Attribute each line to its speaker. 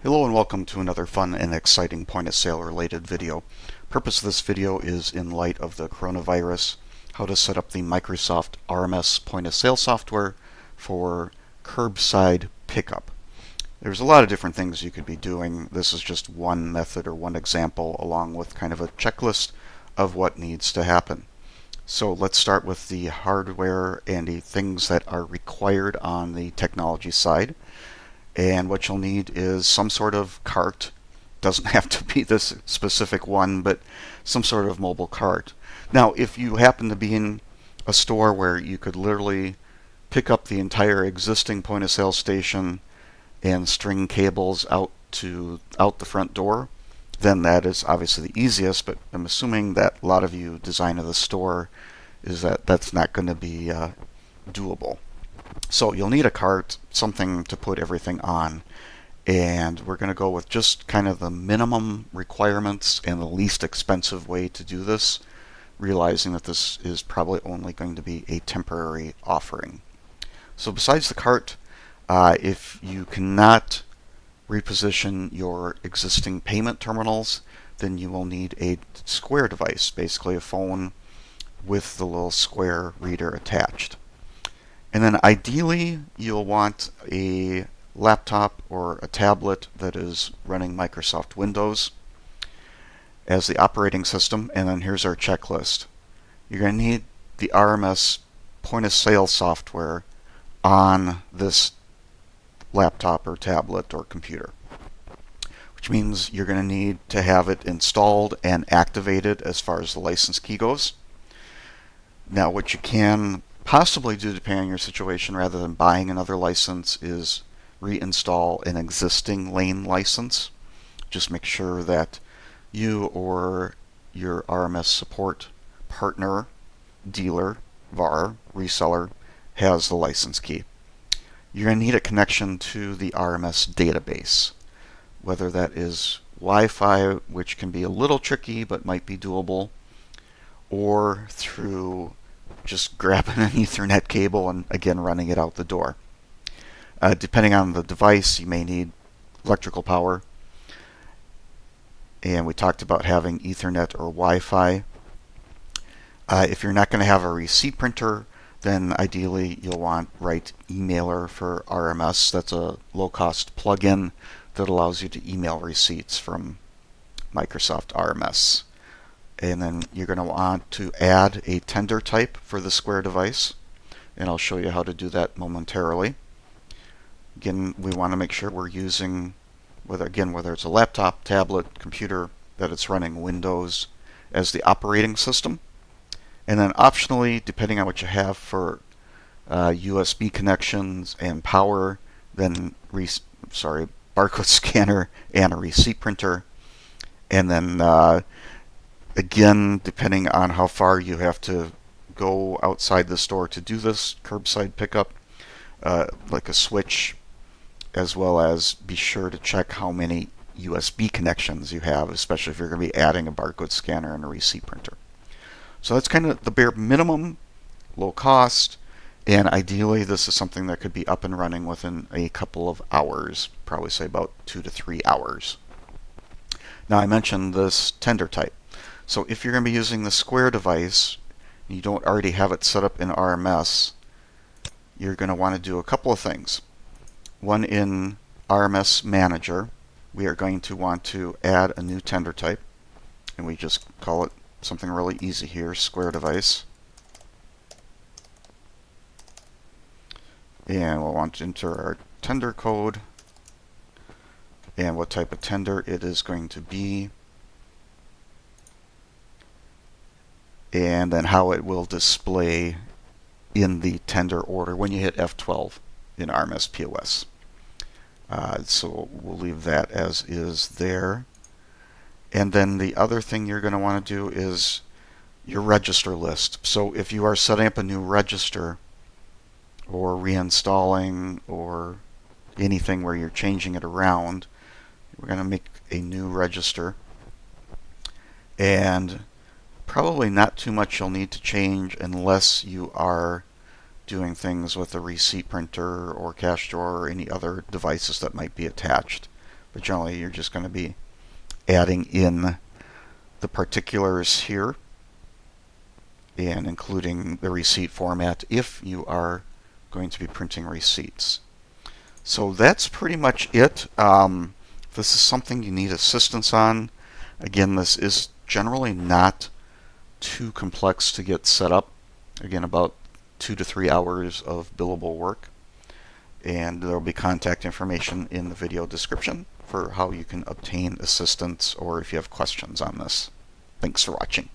Speaker 1: Hello and welcome to another fun and exciting point of sale related video. Purpose of this video is in light of the coronavirus, how to set up the Microsoft RMS point of sale software for curbside pickup. There's a lot of different things you could be doing. This is just one method or one example along with kind of a checklist of what needs to happen. So let's start with the hardware and the things that are required on the technology side. And what you'll need is some sort of cart. Doesn't have to be this specific one, but some sort of mobile cart. Now, if you happen to be in a store where you could literally pick up the entire existing point of sale station and string cables out the front door, then that is obviously the easiest, but I'm assuming that a lot of you design of the store is that that's not going to be doable. So you'll need a cart, something to put everything on, and we're going to go with just kind of the minimum requirements and the least expensive way to do this, realizing that this is probably only going to be a temporary offering. So besides the cart, if you cannot reposition your existing payment terminals, then you will need a Square device, basically a phone with the little Square reader attached. And then ideally you'll want a laptop or a tablet that is running Microsoft Windows as the operating system. And then here's our checklist. You're going to need the RMS point of sale software on this laptop or tablet or computer, which means you're going to need to have it installed and activated as far as the license key goes. Now, what you can possibly do, depending on your situation, rather than buying another license, is reinstall an existing lane license. Just make sure that you or your RMS support partner, dealer, VAR, reseller, has the license key. You're going to need a connection to the RMS database, whether that is Wi-Fi, which can be a little tricky but might be doable, or through just grabbing an Ethernet cable and again running it out the door. Depending on the device, you may need electrical power, and we talked about having Ethernet or Wi-Fi. If you're not going to have a receipt printer, then ideally you'll want RITE Emailer for RMS. That's a low-cost plugin that allows you to email receipts from Microsoft RMS. And then you're going to want to add a tender type for the Square device, and I'll show you how to do that momentarily. Again, we want to make sure we're using, whether it's a laptop, tablet, computer, that it's running Windows as the operating system. And then optionally, depending on what you have for USB connections and power, then barcode scanner and a receipt printer. And then again, depending on how far you have to go outside the store to do this curbside pickup, like a switch, as well as be sure to check how many USB connections you have, especially if you're going to be adding a barcode scanner and a receipt printer. So that's kind of the bare minimum, low cost, and ideally this is something that could be up and running within a couple of hours, probably say about 2 to 3 hours. Now, I mentioned this tender type. So if you're going to be using the Square device, and you don't already have it set up in RMS, you're going to want to do a couple of things. One, in RMS Manager, we are going to want to add a new tender type, and we just call it something really easy here, Square device. And we'll want to enter our tender code and what type of tender it is going to be, and then how it will display in the tender order when you hit F12 in RMS POS. So we'll leave that as is there. And then the other thing you're going to want to do is your register list. So if you are setting up a new register or reinstalling or anything where you're changing it around, we're going to make a new register. And probably not too much you'll need to change unless you are doing things with a receipt printer or cash drawer or any other devices that might be attached. But generally, you're just going to be adding in the particulars here and including the receipt format if you are going to be printing receipts. So that's pretty much it. If this is something you need assistance on, again, this is generally not too complex to get set up. Again, about 2 to 3 hours of billable work. And there will be contact information in the video description for how you can obtain assistance or if you have questions on this. Thanks for watching.